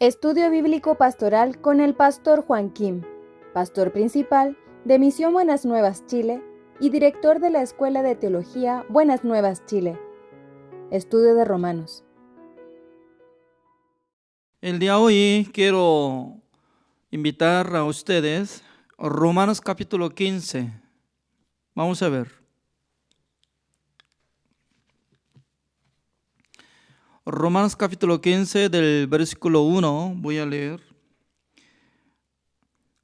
Estudio Bíblico Pastoral con el Pastor Juan Kim, Pastor Principal de Misión Buenas Nuevas Chile y Director de la Escuela de Teología Buenas Nuevas Chile. Estudio de Romanos. El día de hoy quiero invitar a ustedes a Romanos capítulo 15. Vamos a ver. Romanos capítulo 15 del versículo 1 voy a leer.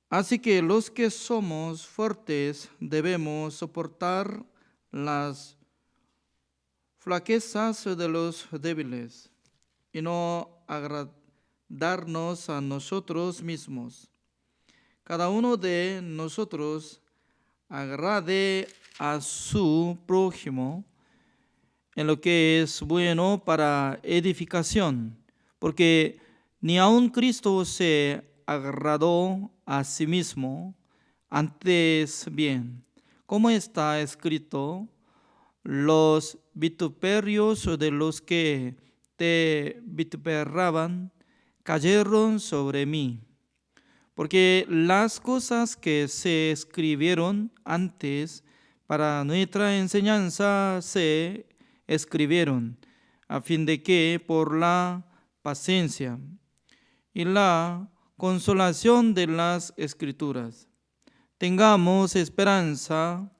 Así que los que somos fuertes debemos soportar las flaquezas de los débiles y no agradarnos a nosotros mismos. Cada uno de nosotros agrade a su prójimo en lo que es bueno para edificación, porque ni aun Cristo se agradó a sí mismo, antes bien, como está escrito, los vituperios de los que te vituperaban cayeron sobre mí. Porque las cosas que se escribieron antes para nuestra enseñanza se escribieron, a fin de que por la paciencia y la consolación de las Escrituras tengamos esperanza.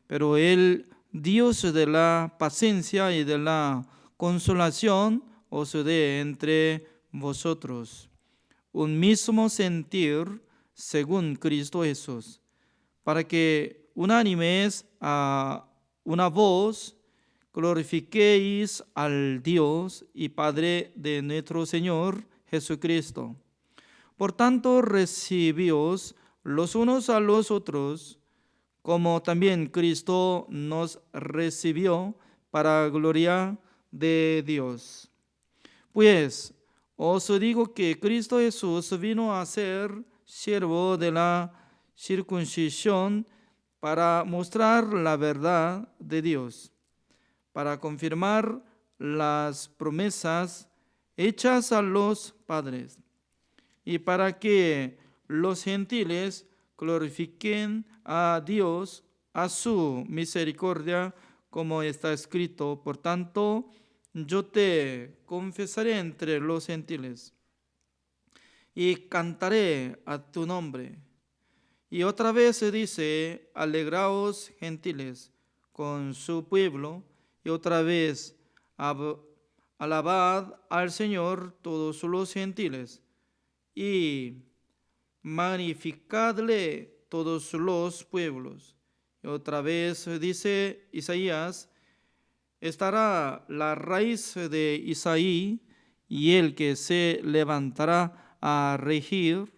Pero el Dios de la paciencia y de la consolación os dé entre vosotros un mismo sentir según Cristo Jesús, para que unánimes a una voz glorifiquéis al Dios y Padre de nuestro Señor Jesucristo. Por tanto, recibíos los unos a los otros, como también Cristo nos recibió para gloria de Dios. Pues os digo que Cristo Jesús vino a ser siervo de la circuncisión para mostrar la verdad de Dios, para confirmar las promesas hechas a los padres, y para que los gentiles glorifiquen a Dios a su misericordia, como está escrito. Por tanto, yo te confesaré entre los gentiles y cantaré a tu nombre. Y otra vez se dice, alegraos gentiles con su pueblo. Y otra vez, alabad al Señor todos los gentiles y magnificadle todos los pueblos. Y otra vez dice Isaías, estará la raíz de Isaí y el que se levantará a regir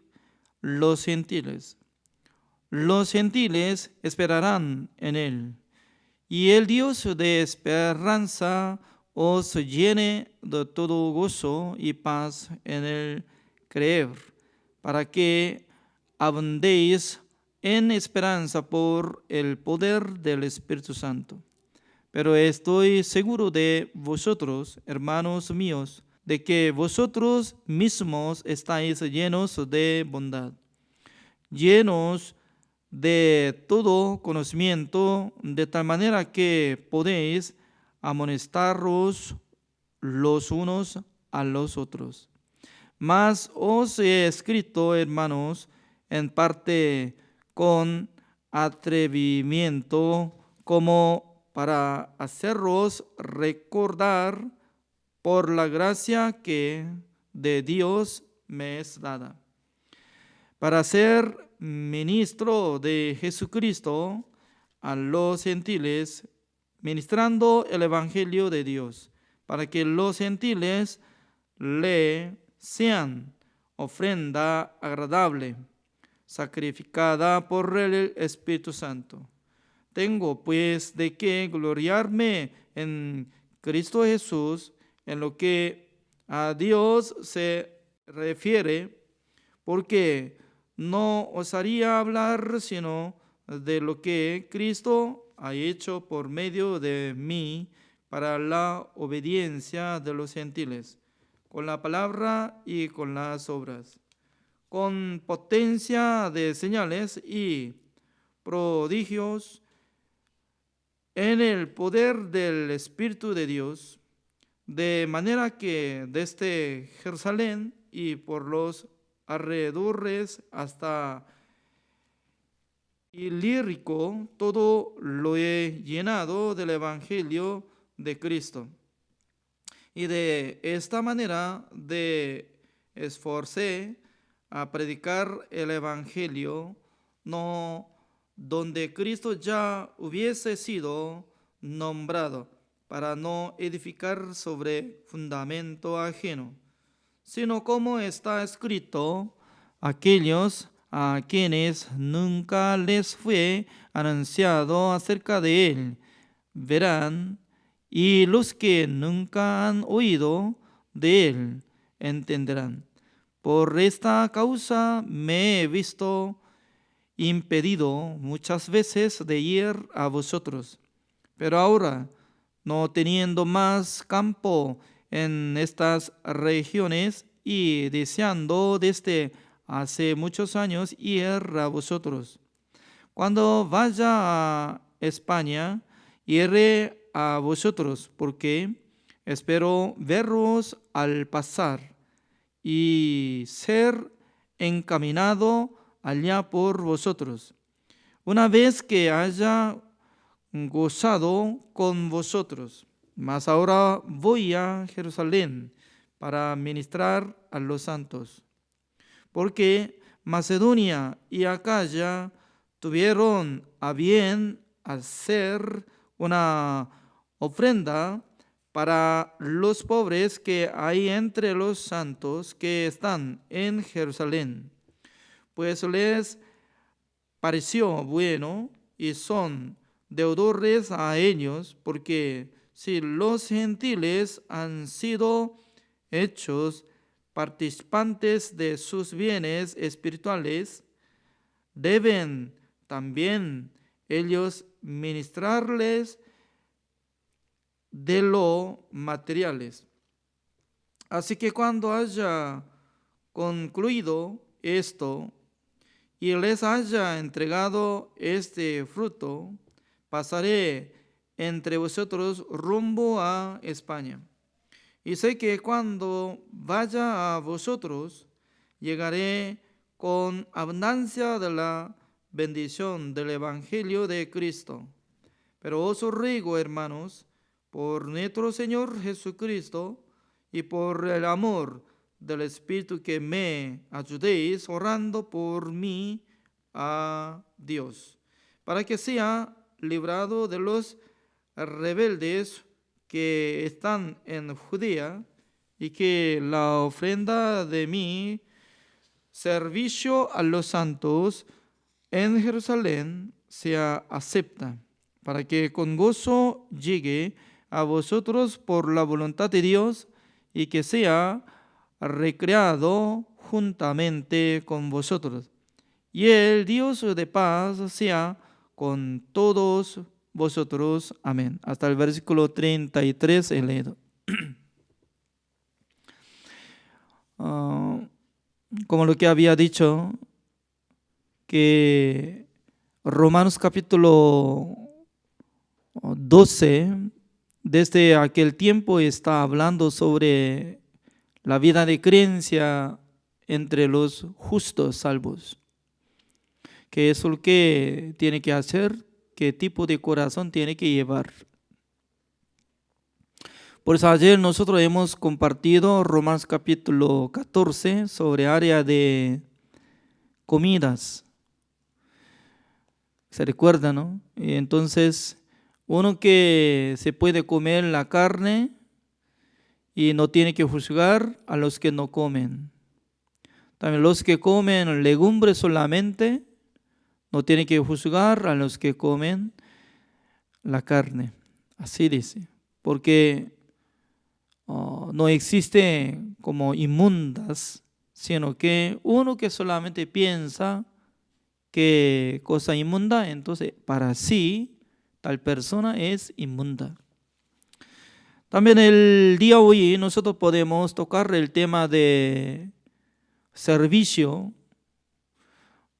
los gentiles. Los gentiles esperarán en él, y el Dios de esperanza os llene de todo gozo y paz en el creer, para que abundéis en esperanza por el poder del Espíritu Santo. Pero estoy seguro de vosotros, hermanos míos, de que vosotros mismos estáis llenos de bondad, llenos de todo conocimiento, de tal manera que podéis amonestaros los unos a los otros. Mas os he escrito, hermanos, en parte con atrevimiento, como para haceros recordar por la gracia que de Dios me es dada, para ser ministro de Jesucristo a los gentiles, ministrando el Evangelio de Dios, para que los gentiles le sean ofrenda agradable, sacrificada por el Espíritu Santo. Tengo pues de qué gloriarme en Cristo Jesús en lo que a Dios se refiere, porque no osaría hablar sino de lo que Cristo ha hecho por medio de mí para la obediencia de los gentiles, con la palabra y con las obras, con potencia de señales y prodigios, en el poder del Espíritu de Dios, de manera que desde Jerusalén y por los alrededores hasta Ilírico, todo lo he llenado del Evangelio de Cristo. Y de esta manera de esforcé a predicar el Evangelio, no donde Cristo ya hubiese sido nombrado, para no edificar sobre fundamento ajeno, sino como está escrito, aquellos a quienes nunca les fue anunciado acerca de él, verán, y los que nunca han oído de él, entenderán. Por esta causa me he visto impedido muchas veces de ir a vosotros, pero ahora, no teniendo más campo en estas regiones y deseando desde hace muchos años ir a vosotros, cuando vaya a España, iré a vosotros, porque espero veros al pasar y ser encaminado allá por vosotros, una vez que haya gozado con vosotros. Mas ahora voy a Jerusalén para ministrar a los santos, porque Macedonia y Acaya tuvieron a bien hacer una ofrenda para los pobres que hay entre los santos que están en Jerusalén, pues les pareció bueno y son deudores a ellos, porque si los gentiles han sido hechos participantes de sus bienes espirituales, deben también ellos ministrarles de lo materiales. Así que cuando haya concluido esto y les haya entregado este fruto, pasaré entre vosotros rumbo a España. Y sé que cuando vaya a vosotros, llegaré con abundancia de la bendición del Evangelio de Cristo. Pero os ruego, hermanos, por nuestro Señor Jesucristo y por el amor del Espíritu, que me ayudéis orando por mí a Dios, para que sea librado de los rebeldes que están en Judea, y que la ofrenda de mi servicio a los santos en Jerusalén sea acepta, para que con gozo llegue a vosotros por la voluntad de Dios, y que sea recreado juntamente con vosotros. Y el Dios de paz sea con todos vosotros. Amén. Hasta el versículo 33 he leído. Como lo que había dicho, que Romanos capítulo 12, desde aquel tiempo está hablando sobre la vida de creencia entre los justos salvos. ¿Qué es lo que tiene que hacer? ¿Qué tipo de corazón tiene que llevar? Por eso ayer nosotros hemos compartido Romanos capítulo 14 sobre área de comidas. ¿Se recuerda, no? Y entonces, uno que se puede comer la carne y no tiene que juzgar a los que no comen. También los que comen legumbres solamente no tienen que juzgar a los que comen la carne. Así dice. Porque no existe como inmundas, sino que uno que solamente piensa que cosa inmunda, entonces para sí tal persona es inmunda. También el día de hoy nosotros podemos tocar el tema de servicio.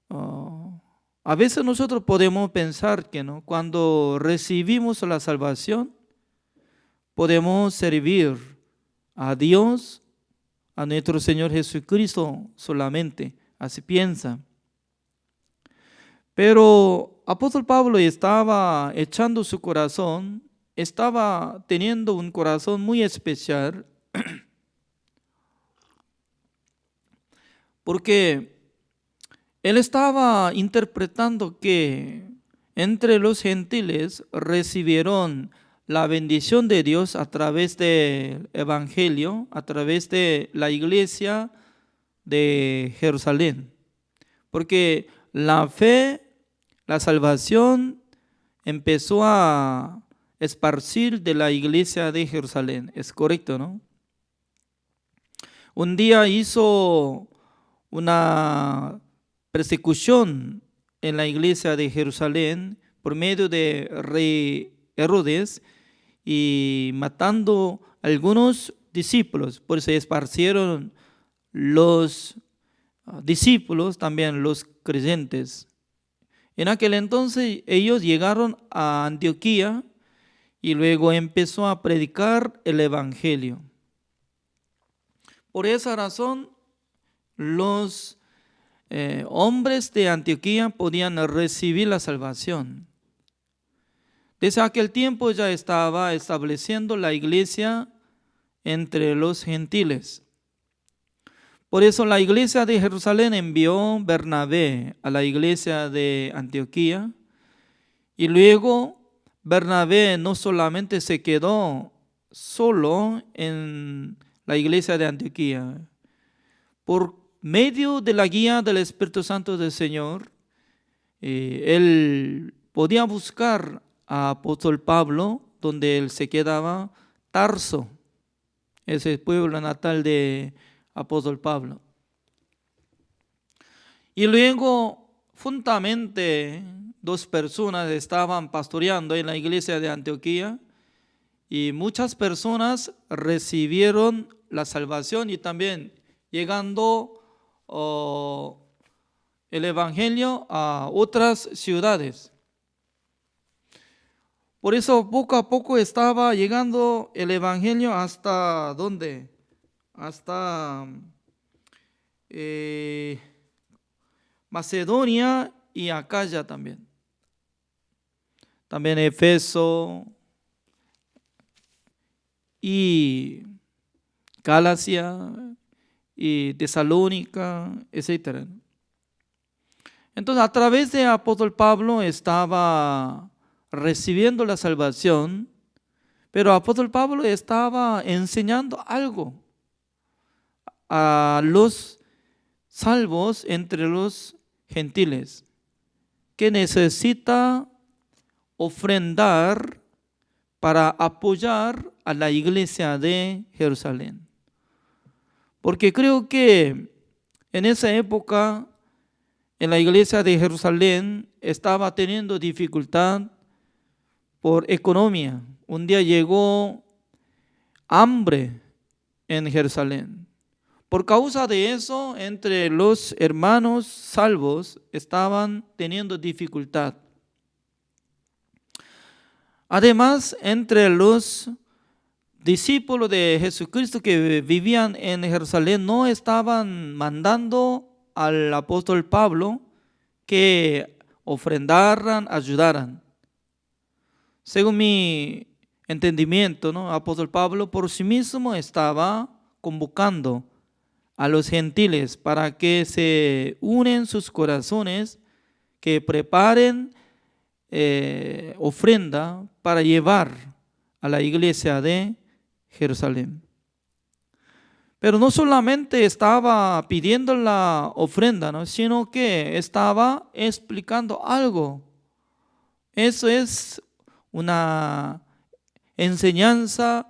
A veces nosotros podemos pensar que ¿no? Cuando recibimos la salvación, podemos servir a Dios, a nuestro Señor Jesucristo solamente. Así piensa. Pero apóstol Pablo estaba echando su corazón, estaba teniendo un corazón muy especial, porque él estaba interpretando que entre los gentiles recibieron la bendición de Dios a través del Evangelio, a través de la iglesia de Jerusalén. Porque la fe, la salvación empezó a esparcir de la iglesia de Jerusalén. Es correcto, ¿no? Un día hizo una persecución en la iglesia de Jerusalén por medio de rey Herodes y matando a algunos discípulos. Por eso se esparcieron los discípulos, también los creyentes. En aquel entonces ellos llegaron a Antioquía y luego empezó a predicar el evangelio. Por esa razón, los hombres de Antioquía podían recibir la salvación. Desde aquel tiempo ya estaba estableciendo la iglesia entre los gentiles. Por eso la iglesia de Jerusalén envió Bernabé a la iglesia de Antioquía y luego Bernabé no solamente se quedó solo en la iglesia de Antioquía. Por medio de la guía del Espíritu Santo del Señor, él podía buscar a apóstol Pablo donde él se quedaba, Tarso, ese pueblo natal de apóstol Pablo. Y luego, juntamente, 2 personas estaban pastoreando en la iglesia de Antioquía y muchas personas recibieron la salvación y también llegando el evangelio a otras ciudades. Por eso poco a poco estaba llegando el evangelio hasta ¿dónde? Hasta Macedonia y Acaya también. También Efeso y Galacia y Tesalónica, etc. Entonces, a través de apóstol Pablo estaba recibiendo la salvación, pero apóstol Pablo estaba enseñando algo a los salvos entre los gentiles, que necesita ofrendar para apoyar a la iglesia de Jerusalén. Porque creo que en esa época, en la iglesia de Jerusalén, estaba teniendo dificultad por economía. Un día llegó hambre en Jerusalén. Por causa de eso, entre los hermanos salvos estaban teniendo dificultad. Además, entre los discípulos de Jesucristo que vivían en Jerusalén no estaban mandando al apóstol Pablo que ofrendaran, ayudaran. Según mi entendimiento, ¿no? Apóstol Pablo por sí mismo estaba convocando a los gentiles para que se unen sus corazones, que preparen ofrenda para llevar a la iglesia de Jerusalén. Pero no solamente estaba pidiendo la ofrenda, ¿no? Sino que estaba explicando algo. Eso es una enseñanza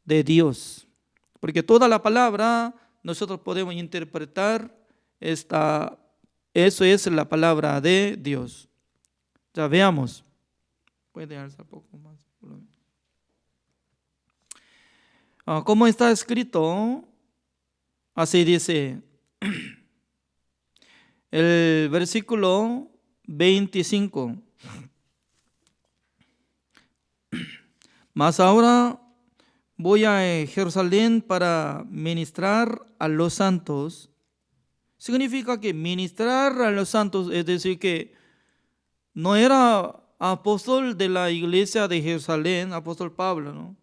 de Dios. Porque toda la palabra nosotros podemos interpretar eso es la palabra de Dios. Ya veamos. Puede alzar un poco más. Como está escrito, así dice el versículo 25. Mas ahora voy a Jerusalén para ministrar a los santos. Significa que ministrar a los santos, es decir, que no era apóstol de la iglesia de Jerusalén, apóstol Pablo, ¿no?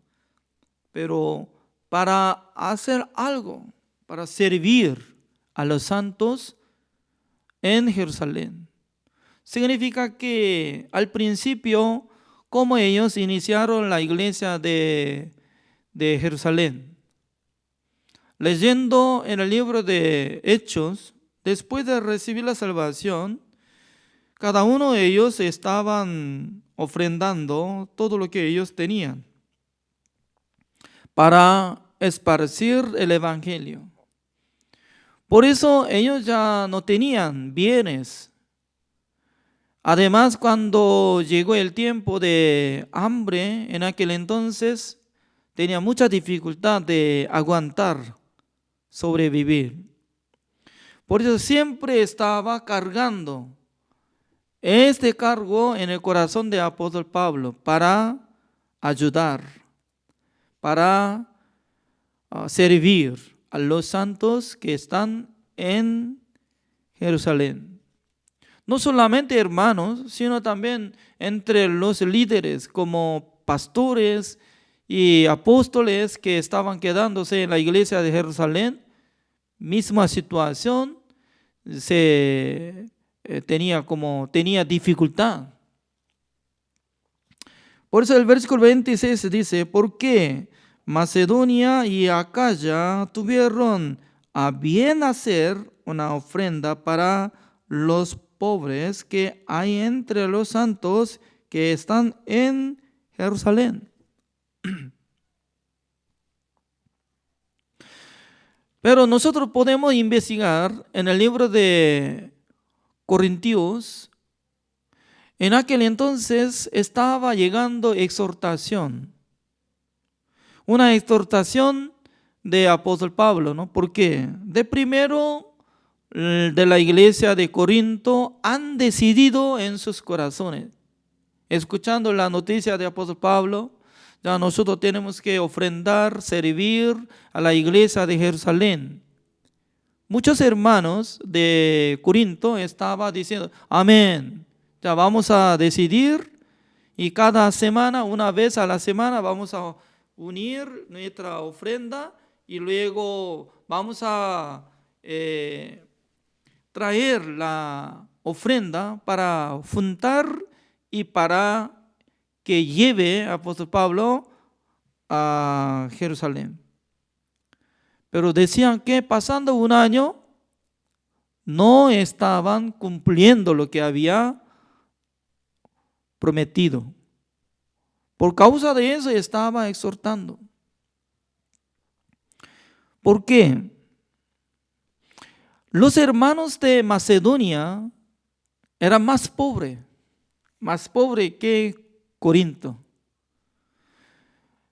Pero para hacer algo, para servir a los santos en Jerusalén. Significa que al principio, como ellos iniciaron la iglesia de Jerusalén, leyendo en el libro de Hechos, después de recibir la salvación, cada uno de ellos estaban ofrendando todo lo que ellos tenían para esparcir el evangelio. Por eso ellos ya no tenían bienes. Además, cuando llegó el tiempo de hambre, en aquel entonces tenía mucha dificultad de aguantar, sobrevivir. Por eso siempre estaba cargando este cargo en el corazón de apóstol Pablo para ayudar, para servir a los santos que están en Jerusalén. No solamente hermanos, sino también entre los líderes como pastores y apóstoles que estaban quedándose en la iglesia de Jerusalén. Misma situación, tenía dificultad. Por eso el versículo 26 dice: ¿por qué Macedonia y Acaya tuvieron a bien hacer una ofrenda para los pobres que hay entre los santos que están en Jerusalén? Pero nosotros podemos investigar en el libro de Corintios. En aquel entonces estaba llegando exhortación. Una exhortación de apóstol Pablo, ¿no? ¿Por qué? De primero, de la iglesia de Corinto han decidido en sus corazones, escuchando la noticia de apóstol Pablo, ya nosotros tenemos que ofrendar, servir a la iglesia de Jerusalén. Muchos hermanos de Corinto estaban diciendo: amén, ya vamos a decidir y cada semana, una vez a la semana, vamos a unir nuestra ofrenda y luego vamos a traer la ofrenda para juntar y para que lleve a apóstol Pablo a Jerusalén. Pero decían que pasando un año no estaban cumpliendo lo que había prometido. Por causa de eso estaba exhortando. ¿Por qué? Los hermanos de Macedonia eran más pobres que Corinto.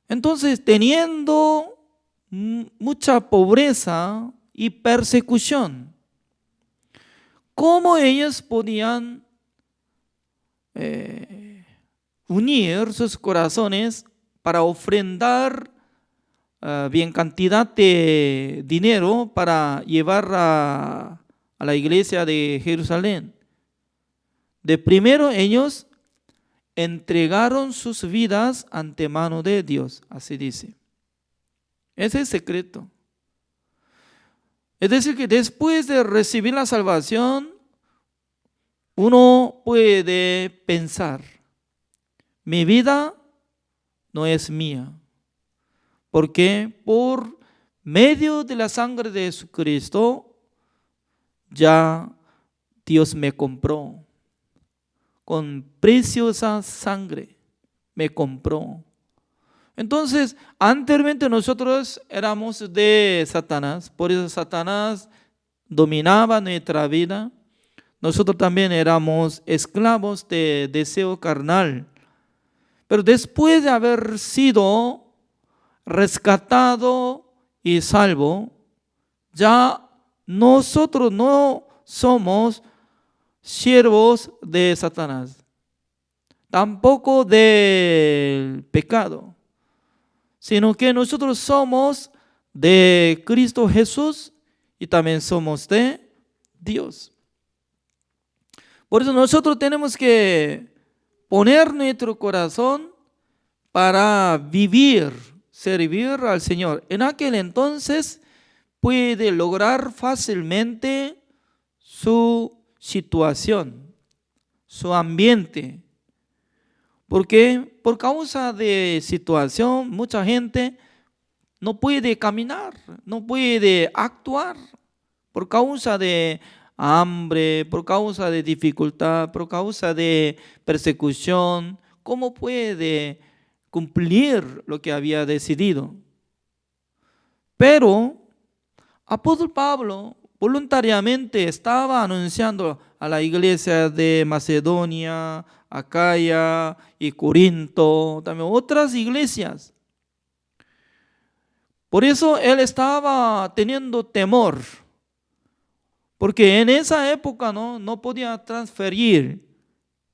Entonces, teniendo mucha pobreza y persecución, ¿cómo ellos podían unir sus corazones para ofrendar bien cantidad de dinero para llevar a la iglesia de Jerusalén? De primero ellos entregaron sus vidas ante mano de Dios, así dice. Ese es el secreto. Es decir, que después de recibir la salvación, uno puede pensar: mi vida no es mía, porque por medio de la sangre de Jesucristo ya Dios me compró. Con preciosa sangre me compró. Entonces, anteriormente nosotros éramos de Satanás, por eso Satanás dominaba nuestra vida. Nosotros también éramos esclavos de deseo carnal. Pero después de haber sido rescatado y salvo, ya nosotros no somos siervos de Satanás, tampoco del pecado, sino que nosotros somos de Cristo Jesús y también somos de Dios. Por eso nosotros tenemos que poner nuestro corazón para vivir, servir al Señor. En aquel entonces puede lograr fácilmente su situación, su ambiente. Porque por causa de situación, mucha gente no puede caminar, no puede actuar por causa de hambre, por causa de dificultad, por causa de persecución. ¿Cómo puede cumplir lo que había decidido? Pero apóstol Pablo voluntariamente estaba anunciando a la iglesia de Macedonia, Acaya y Corinto, también otras iglesias. Por eso él estaba teniendo temor, porque en esa época no podía transferir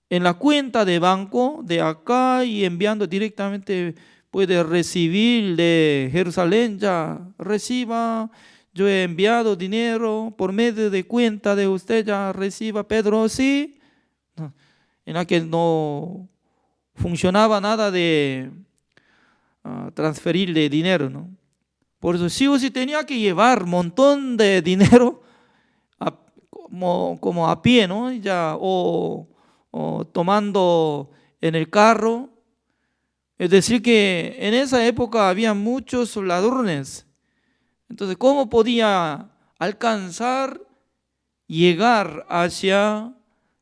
en la cuenta de banco de acá y enviando directamente, puede recibir de Jerusalén, ya reciba, yo he enviado dinero por medio de cuenta de usted, ya reciba, Pedro, sí. No, en aquel no funcionaba nada de transferirle dinero, ¿no? Por eso sí o sí tenía que llevar un montón de dinero como a pie, ¿no? Ya, o tomando en el carro. Es decir que en esa época había muchos ladrones. Entonces, ¿cómo podía alcanzar, llegar hacia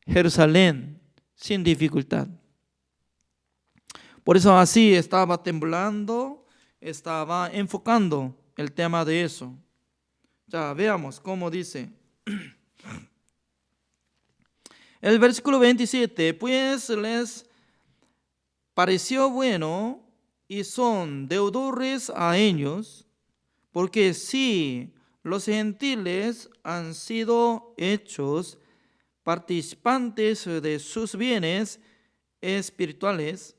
Jerusalén sin dificultad? Por eso así estaba temblando, estaba enfocando el tema de eso. Ya veamos cómo dice. El versículo 27, pues les pareció bueno y son deudores a ellos, porque si los gentiles han sido hechos participantes de sus bienes espirituales,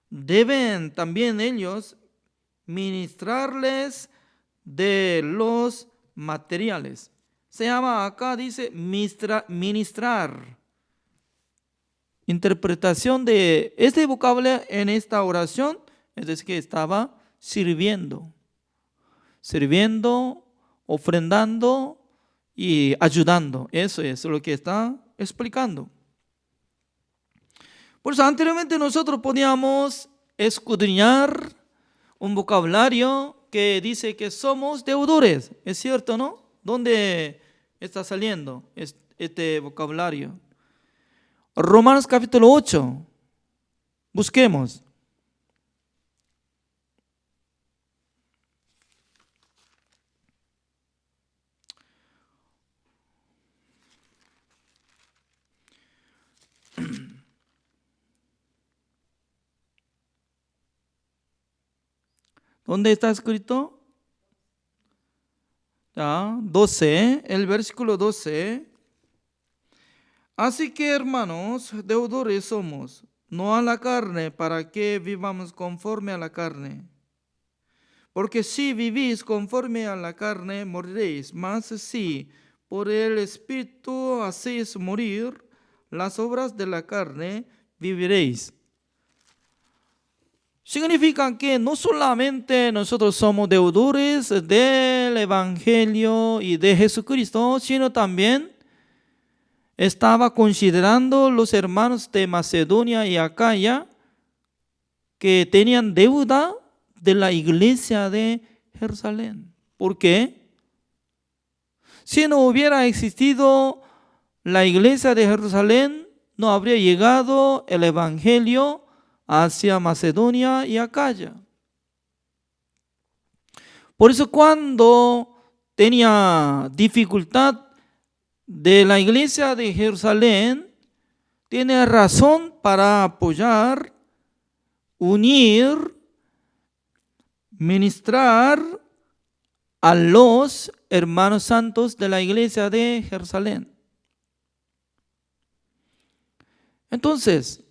deben también ellos ministrarles de los materiales. Se llama acá, dice, ministrar. Interpretación de este vocablo en esta oración, es decir, que estaba sirviendo, ofrendando y ayudando. Eso es lo que está explicando. Por eso anteriormente nosotros podíamos escudriñar un vocabulario que dice que somos deudores. ¿Es cierto, no? ¿Dónde está saliendo este vocabulario? Romanos capítulo 8. Busquemos. ¿Dónde está escrito? 12, el versículo 12. Así que, hermanos, deudores somos, no a la carne, para que vivamos conforme a la carne. Porque si vivís conforme a la carne, moriréis. Mas si por el Espíritu hacéis morir las obras de la carne, viviréis. Significa que no solamente nosotros somos deudores del Evangelio y de Jesucristo, sino también estaba considerando los hermanos de Macedonia y Acaya que tenían deuda de la iglesia de Jerusalén. ¿Por qué? Si no hubiera existido la iglesia de Jerusalén, no habría llegado el Evangelio hacia Macedonia y Acaya. Por eso cuando tenía dificultad de la iglesia de Jerusalén, tiene razón para apoyar, unir, ministrar a los hermanos santos de la iglesia de Jerusalén. Entonces,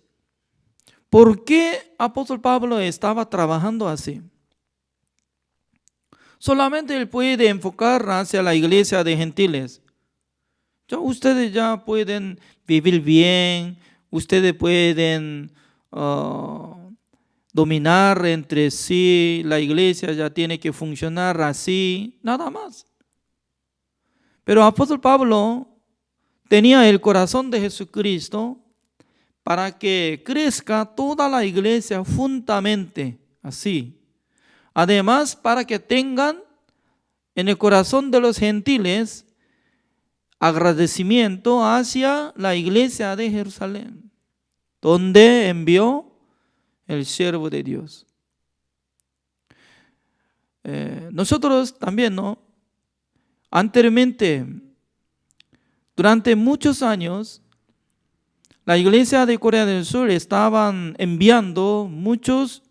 ¿por qué apóstol Pablo estaba trabajando así? Solamente él puede enfocar hacia la iglesia de gentiles. Ustedes ya pueden vivir bien, ustedes pueden dominar entre sí, la iglesia ya tiene que funcionar así, nada más. Pero apóstol Pablo tenía el corazón de Jesucristo para que crezca toda la iglesia juntamente, así. Además, para que tengan en el corazón de los gentiles agradecimiento hacia la iglesia de Jerusalén, donde envió el siervo de Dios. Nosotros también, ¿no? Anteriormente, durante muchos años, la iglesia de Corea del Sur estaban enviando muchos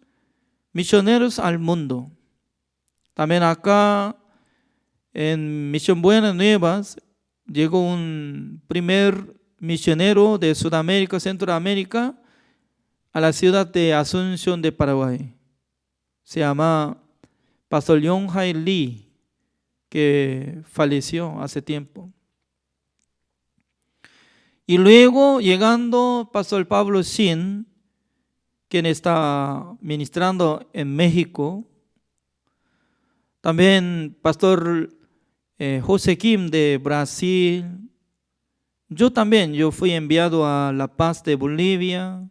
misioneros al mundo. También acá en Misión Buenas Nuevas llegó un primer misionero de Sudamérica, Centroamérica, a la ciudad de Asunción de Paraguay. Se llama Pastor Yonghai Lee, que falleció hace tiempo. Y luego llegando Pastor Pablo Shin, quien está ministrando en México. También Pastor José Kim de Brasil. Yo fui enviado a La Paz de Bolivia.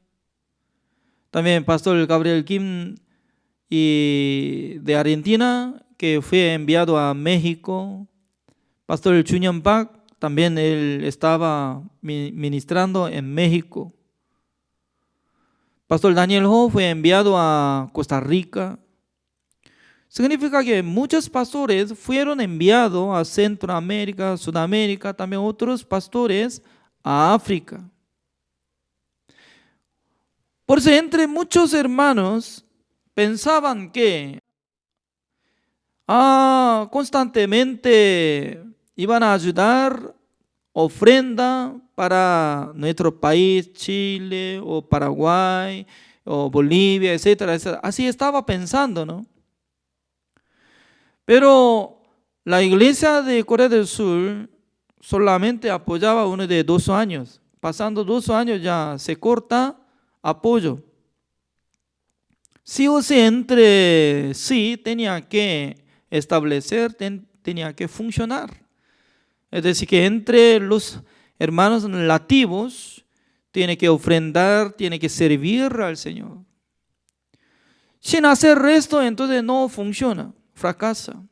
También Pastor Gabriel Kim y de Argentina, que fue enviado a México. Pastor Chunyan Pak, también él estaba ministrando en México. Pastor Daniel Ho fue enviado a Costa Rica. Significa que muchos pastores fueron enviados a Centroamérica, Sudamérica, también otros pastores a África. Por eso entre muchos hermanos pensaban que constantemente iban a ayudar ofrenda para nuestro país, Chile o Paraguay o Bolivia, etcétera, etcétera. Así estaba pensando, ¿no? Pero la iglesia de Corea del Sur solamente apoyaba uno de 2 años. Pasando 2 años ya se corta apoyo. Sí o sí entre sí tenía que establecer, tenía que funcionar. Es decir, que entre los hermanos nativos tiene que ofrendar, tiene que servir al Señor. Sin hacer esto, entonces no funciona, fracasa.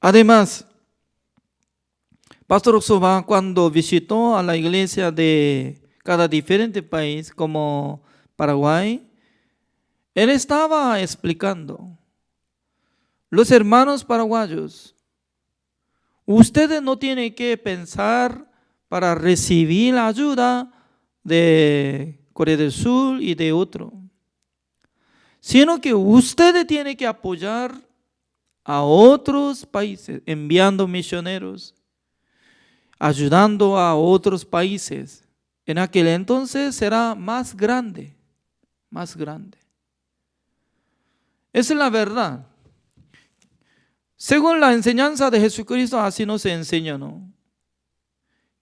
Además, Pastor Oxoba, cuando visitó a la iglesia de cada diferente país, como Paraguay, él estaba explicando: los hermanos paraguayos, ustedes no tienen que pensar para recibir la ayuda de Corea del Sur y de otro, sino que ustedes tienen que apoyar a otros países, enviando misioneros, ayudando a otros países. En aquel entonces será más grande, más grande. Esa es la verdad. Según la enseñanza de Jesucristo, así nos enseña, ¿no?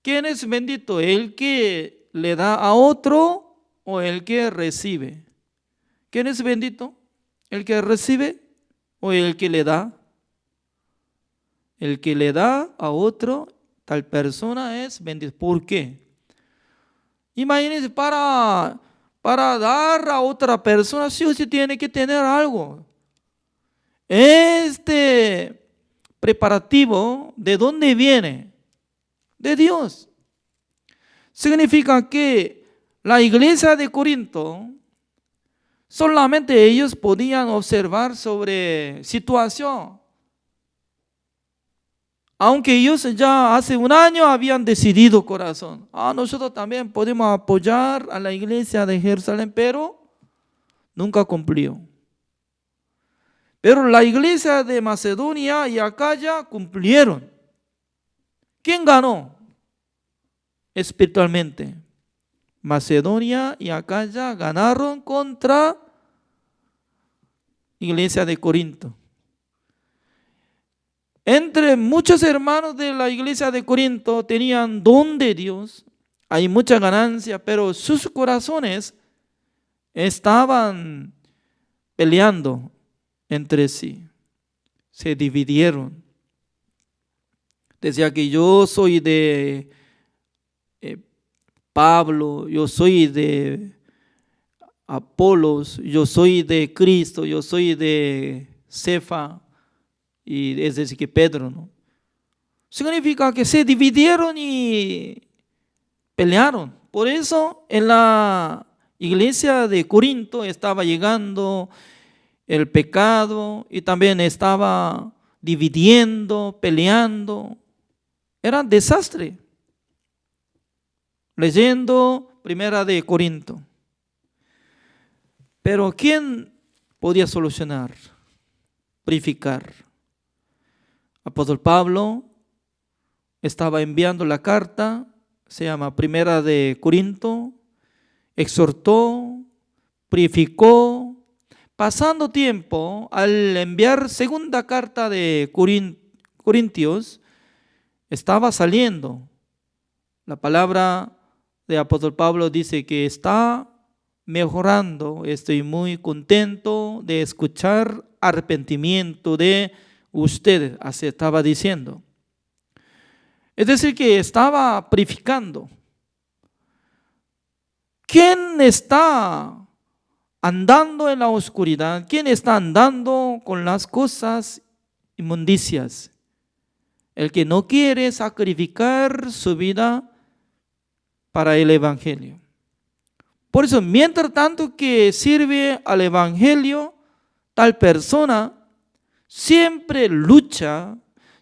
¿Quién es bendito? ¿El que le da a otro o el que recibe? ¿Quién es bendito? ¿El que recibe o el que le da? El que le da a otro, tal persona es bendito. ¿Por qué? Imagínense, para dar a otra persona, sí o sí tiene que tener algo. Este preparativo, ¿de dónde viene? De Dios. Significa que la iglesia de Corinto, solamente ellos podían observar sobre situación. Aunque ellos ya hace 1 año habían decidido corazón, nosotros también podemos apoyar a la iglesia de Jerusalén, pero nunca cumplió. Pero la iglesia de Macedonia y Acaya cumplieron. ¿Quién ganó espiritualmente? Macedonia y Acaya ganaron contra iglesia de Corinto. Entre muchos hermanos de la iglesia de Corinto tenían don de Dios, hay mucha ganancia, pero sus corazones estaban peleando entre sí, se dividieron. Decía que yo soy de Pablo, yo soy de Apolos, yo soy de Cristo, yo soy de Cefa, y es decir que Pedro, ¿no? Significa que se dividieron y pelearon. Por eso en la iglesia de Corinto estaba llegando el pecado y también estaba dividiendo, peleando. Era un desastre. Leyendo Primera de Corinto. Pero ¿quién podía solucionar? Purificar. Apóstol Pablo estaba enviando la carta, se llama Primera de Corinto, exhortó, purificó. Pasando tiempo, al enviar segunda carta de Corintios, estaba saliendo. La palabra de apóstol Pablo dice que está mejorando. Estoy muy contento de escuchar arrepentimiento de ustedes, así estaba diciendo. Es decir, que estaba purificando. ¿Quién está andando en la oscuridad? ¿Quién está andando con las cosas inmundicias? El que no quiere sacrificar su vida para el evangelio. Por eso, mientras tanto que sirve al evangelio, tal persona siempre lucha,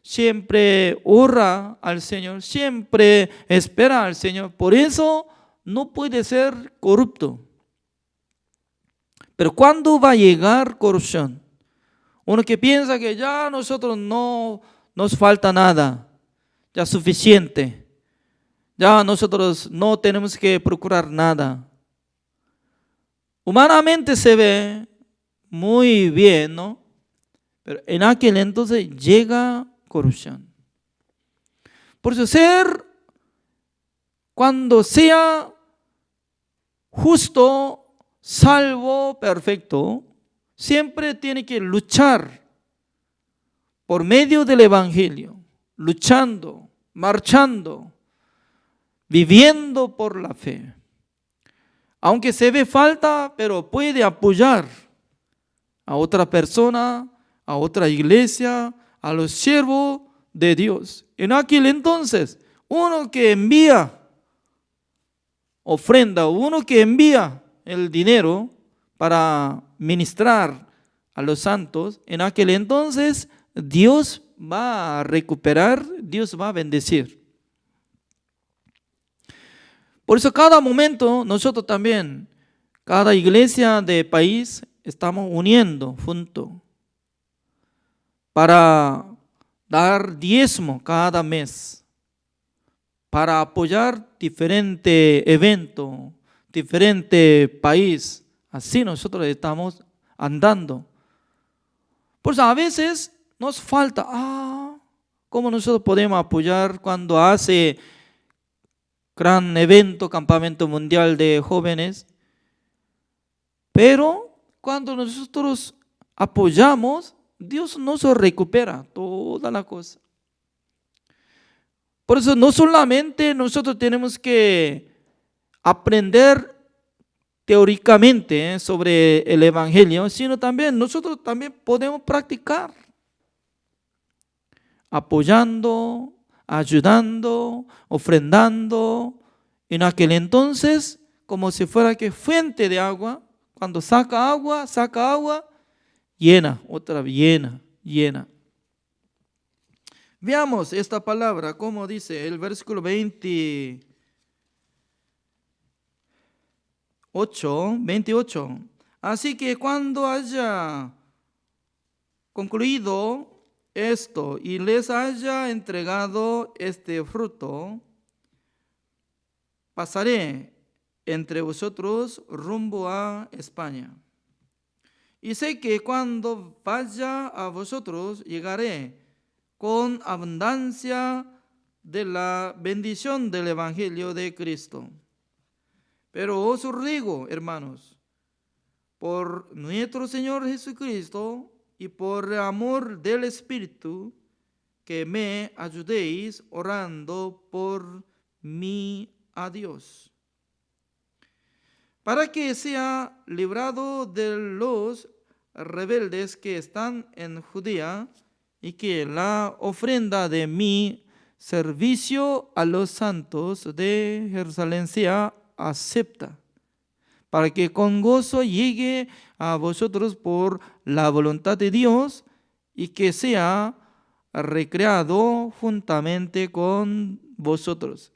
siempre ora al Señor, siempre espera al Señor. Por eso no puede ser corrupto. Pero ¿cuándo va a llegar corrupción? Uno que piensa que ya nosotros no nos falta nada, ya suficiente, ya nosotros no tenemos que procurar nada. Humanamente se ve muy bien, ¿no? Pero en aquel entonces llega corrupción. Por eso cuando sea justo, salvo, perfecto, siempre tiene que luchar por medio del evangelio, luchando, marchando, viviendo por la fe. Aunque se ve falta, pero puede apoyar a otra persona, a otra iglesia, a los siervos de Dios. En aquel entonces, uno que envía ofrenda, uno que envía el dinero para ministrar a los santos, en aquel entonces Dios va a recuperar, Dios va a bendecir. Por eso cada momento nosotros también, cada iglesia de país, estamos uniendo juntos para dar diezmo cada mes, para apoyar diferente evento, diferente país. Así nosotros estamos andando. Por eso a veces nos falta, ¿cómo nosotros podemos apoyar cuando hace gran evento, campamento mundial de jóvenes? Pero cuando nosotros apoyamos, Dios nos recupera toda la cosa. Por eso no solamente nosotros tenemos que aprender teóricamente sobre el evangelio, sino también nosotros también podemos practicar, apoyando, ayudando, ofrendando. En aquel entonces, como si fuera que fuente de agua, cuando saca agua, llena, otra vez llena. Veamos esta palabra, como dice el versículo 28. Así que cuando haya concluido esto y les haya entregado este fruto, pasaré entre vosotros rumbo a España. Y sé que cuando vaya a vosotros, llegaré con abundancia de la bendición del Evangelio de Cristo. Pero os ruego, hermanos, por nuestro Señor Jesucristo y por el amor del Espíritu, que me ayudéis orando por mí a Dios, para que sea librado de los rebeldes que están en Judea, y que la ofrenda de mi servicio a los santos de Jerusalén sea acepta, para que con gozo llegue a vosotros por la voluntad de Dios, y que sea recreado juntamente con vosotros.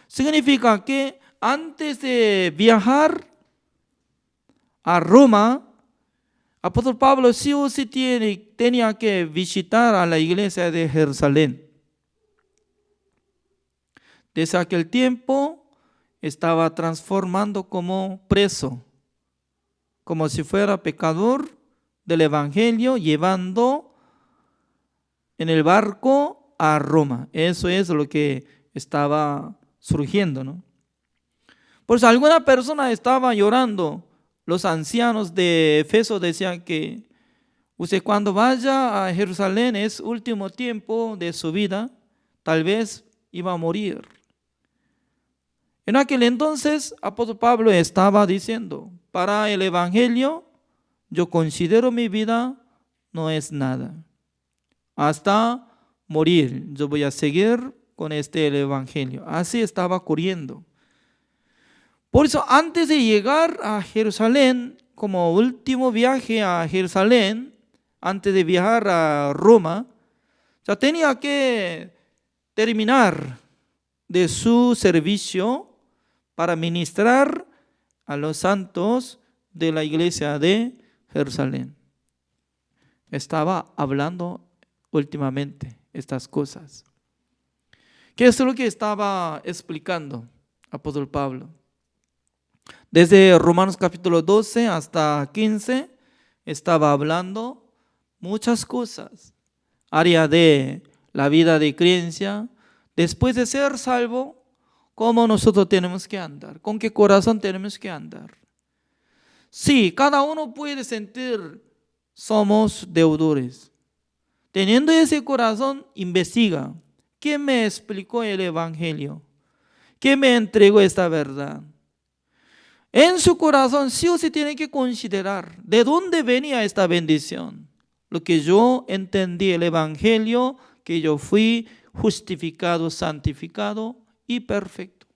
Significa que antes de viajar a Roma, apóstol Pablo sí o sí tenía que visitar a la iglesia de Jerusalén. Desde aquel tiempo estaba transformando como preso, como si fuera pecador del evangelio, llevando en el barco a Roma. Eso es lo que estaba surgiendo, ¿no? Por eso alguna persona estaba llorando. Los ancianos de Efeso decían que usted cuando vaya a Jerusalén es último tiempo de su vida, tal vez iba a morir. En aquel entonces, apóstol Pablo estaba diciendo, para el evangelio yo considero mi vida no es nada. Hasta morir yo voy a seguir con el evangelio. Así estaba ocurriendo. Por eso, antes de llegar a Jerusalén, como último viaje a Jerusalén, antes de viajar a Roma, ya tenía que terminar de su servicio para ministrar a los santos de la iglesia de Jerusalén. Estaba hablando últimamente estas cosas. ¿Qué es lo que estaba explicando apóstol Pablo? Desde Romanos capítulo 12 hasta 15 estaba hablando muchas cosas. Área de la vida de creencia. Después de ser salvo, ¿cómo nosotros tenemos que andar? ¿Con qué corazón tenemos que andar? Sí, cada uno puede sentir somos deudores. Teniendo ese corazón, investiga. ¿Quién me explicó el evangelio? ¿Quién me entregó esta verdad? En su corazón sí o sí tiene que considerar de dónde venía esta bendición. Lo que yo entendí el evangelio, que yo fui justificado, santificado y perfecto.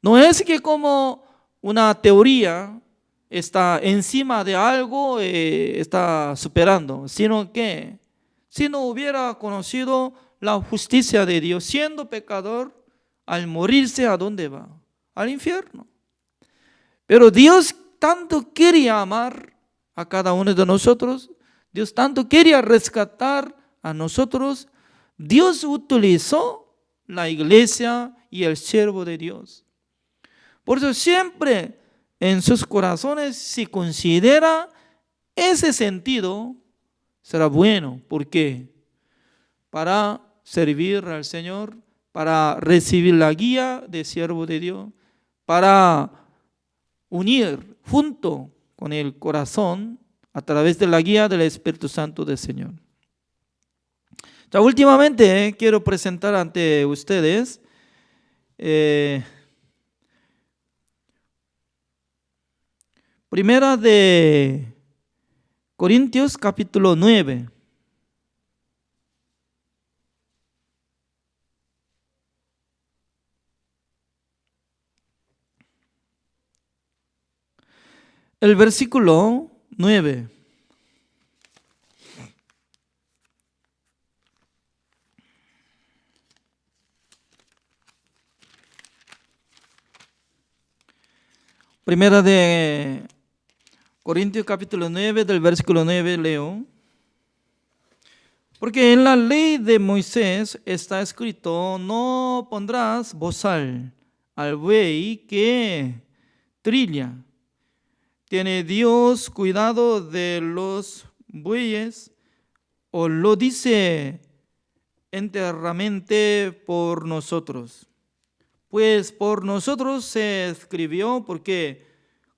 No es que como una teoría está encima de algo, está superando, sino que si no hubiera conocido la justicia de Dios, siendo pecador, al morirse, ¿a dónde va? Al infierno. Pero Dios tanto quería amar a cada uno de nosotros, Dios tanto quería rescatar a nosotros, Dios utilizó la iglesia y el siervo de Dios. Por eso siempre en sus corazones, si considera ese sentido, será bueno. ¿Por qué? Para servir al Señor, para recibir la guía de siervo de Dios, para unir junto con el corazón a través de la guía del Espíritu Santo del Señor. Ya últimamente quiero presentar ante ustedes Primera de Corintios capítulo 9. El versículo 9. Primera de Corintios capítulo 9, del versículo 9 leo. Porque en la ley de Moisés está escrito, no pondrás bozal al buey que trilla. ¿Tiene Dios cuidado de los bueyes o lo dice enteramente por nosotros? Pues por nosotros se escribió porque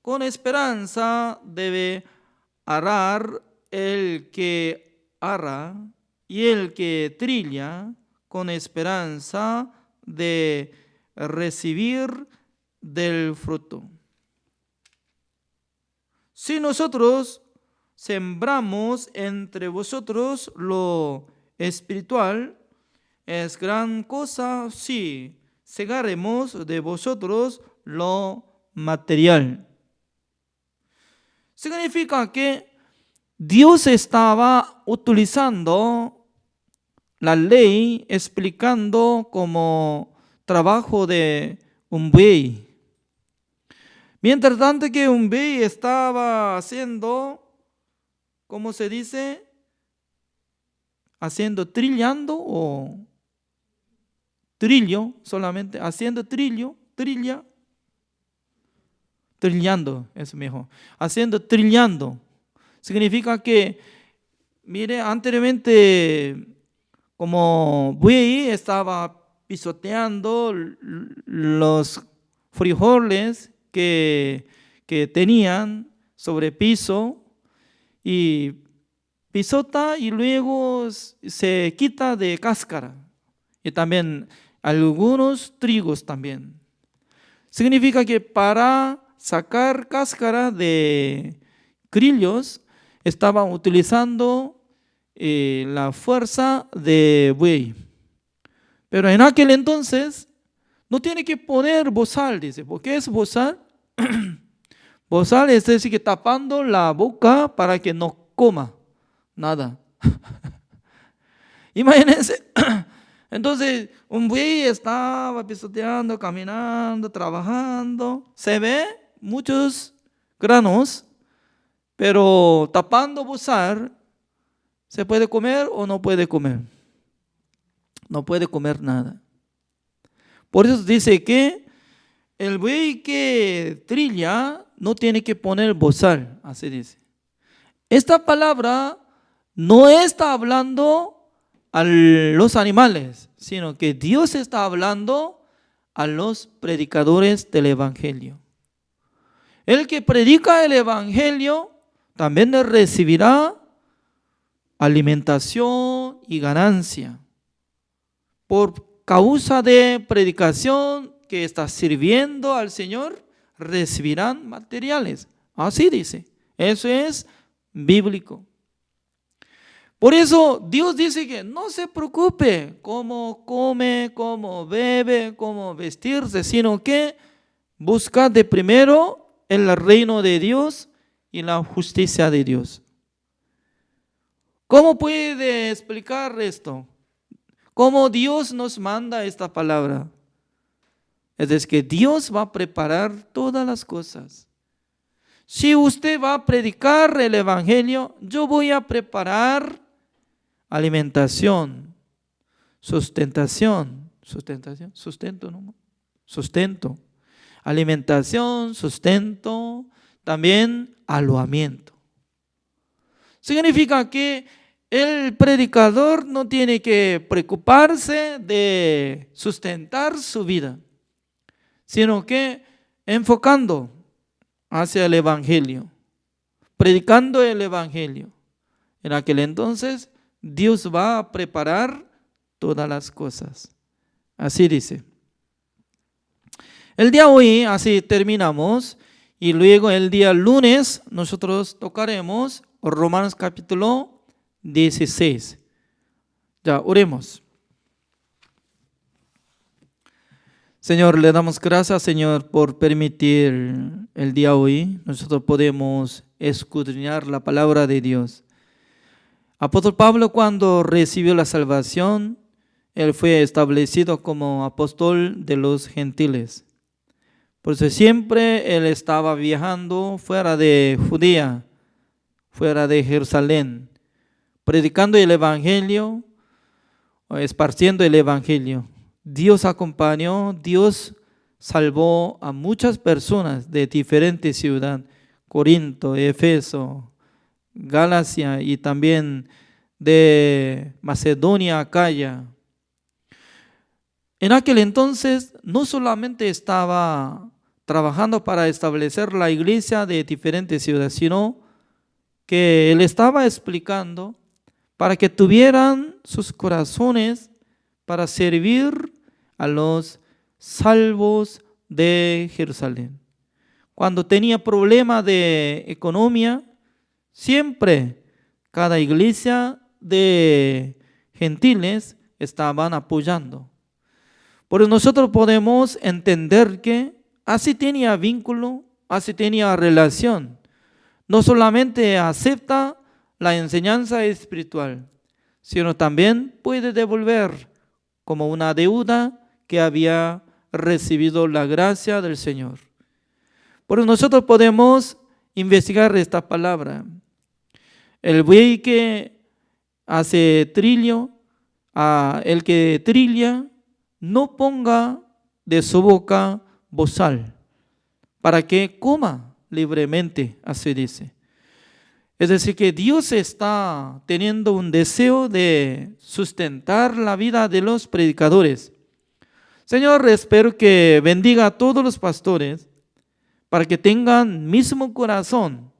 con esperanza debe arar el que ara y el que trilla con esperanza de recibir del fruto. Si nosotros sembramos entre vosotros lo espiritual, es gran cosa si segaremos de vosotros lo material. Significa que Dios estaba utilizando la ley explicando como trabajo de un buey. Mientras tanto que un buey estaba haciendo, ¿cómo se dice? Haciendo trillando o trillo solamente, haciendo trillando, es mejor. Haciendo trillando. Significa que, mire, anteriormente como buey estaba pisoteando los frijoles que tenían sobre piso y pisota y luego se quita de cáscara. Y también algunos trigos también. Significa que para sacar cáscara de grillos estaban utilizando la fuerza de buey. Pero en aquel entonces no tiene que poner bozal, dice. ¿Por qué es bozal? Bozal es decir, que tapando la boca para que no coma nada. Imagínense. Entonces, un buey estaba pisoteando, caminando, trabajando. Se ve muchos granos, pero tapando bozal, ¿se puede comer o no puede comer? No puede comer nada. Por eso dice que el buey que trilla no tiene que poner bozal, así dice. Esta palabra no está hablando a los animales, sino que Dios está hablando a los predicadores del Evangelio. El que predica el Evangelio también recibirá alimentación y ganancia. Por causa de predicación que está sirviendo al Señor, recibirán materiales. Así dice. Eso es bíblico. Por eso Dios dice que no se preocupe cómo come, cómo bebe, cómo vestirse, sino que busca de primero el reino de Dios y la justicia de Dios. ¿Cómo puede explicar esto? ¿Cómo Dios nos manda esta palabra? Es decir, que Dios va a preparar todas las cosas. Si usted va a predicar el Evangelio, yo voy a preparar alimentación, sustento, alimentación, sustento, también alojamiento. Significa que el predicador no tiene que preocuparse de sustentar su vida, sino que enfocando hacia el Evangelio, predicando el Evangelio. En aquel entonces Dios va a preparar todas las cosas. Así dice. El día de hoy, así terminamos, y luego el día lunes nosotros tocaremos Romanos capítulo 16. Ya, oremos. Señor, le damos gracias, Señor, por permitir el día de hoy. Nosotros podemos escudriñar la palabra de Dios. Apóstol Pablo, cuando recibió la salvación, él fue establecido como apóstol de los gentiles. Por eso siempre él estaba viajando fuera de Judea, fuera de Jerusalén, predicando el Evangelio, o esparciendo el Evangelio. Dios acompañó, Dios salvó a muchas personas de diferentes ciudades, Corinto, Éfeso, Galacia y también de Macedonia, Acaya. En aquel entonces no solamente estaba trabajando para establecer la iglesia de diferentes ciudades, sino que él estaba explicando para que tuvieran sus corazones para servir a los salvos de Jerusalén. Cuando tenía problemas de economía, siempre cada iglesia de gentiles estaban apoyando. Por eso nosotros podemos entender que así tenía vínculo, así tenía relación. No solamente acepta la enseñanza espiritual, sino también puede devolver como una deuda que había recibido la gracia del Señor. Por eso nosotros podemos investigar esta palabra. El buey que hace trillo, el que trilla, no ponga de su boca bozal, para que coma libremente, así dice. Es decir, que Dios está teniendo un deseo de sustentar la vida de los predicadores. Señor, espero que bendiga a todos los pastores para que tengan mismo corazón,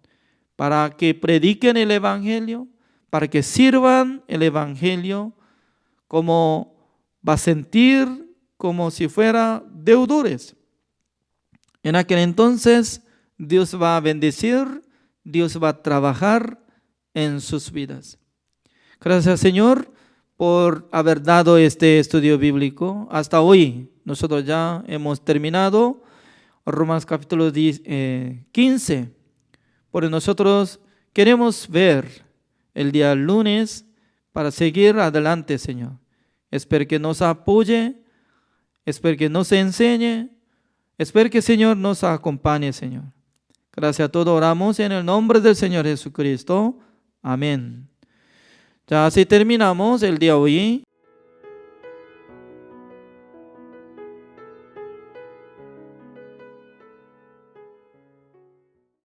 para que prediquen el Evangelio, para que sirvan el Evangelio como va a sentir como si fuera deudores. En aquel entonces Dios va a bendecir, Dios va a trabajar en sus vidas. Gracias, Señor, por haber dado este estudio bíblico. Hasta hoy nosotros ya hemos terminado Romanos capítulo 15. Por nosotros queremos ver el día lunes para seguir adelante, Señor. Espero que nos apoye, espero que nos enseñe, espero que el Señor nos acompañe, Señor. Gracias a todos, oramos en el nombre del Señor Jesucristo. Amén. Ya así terminamos el día de hoy.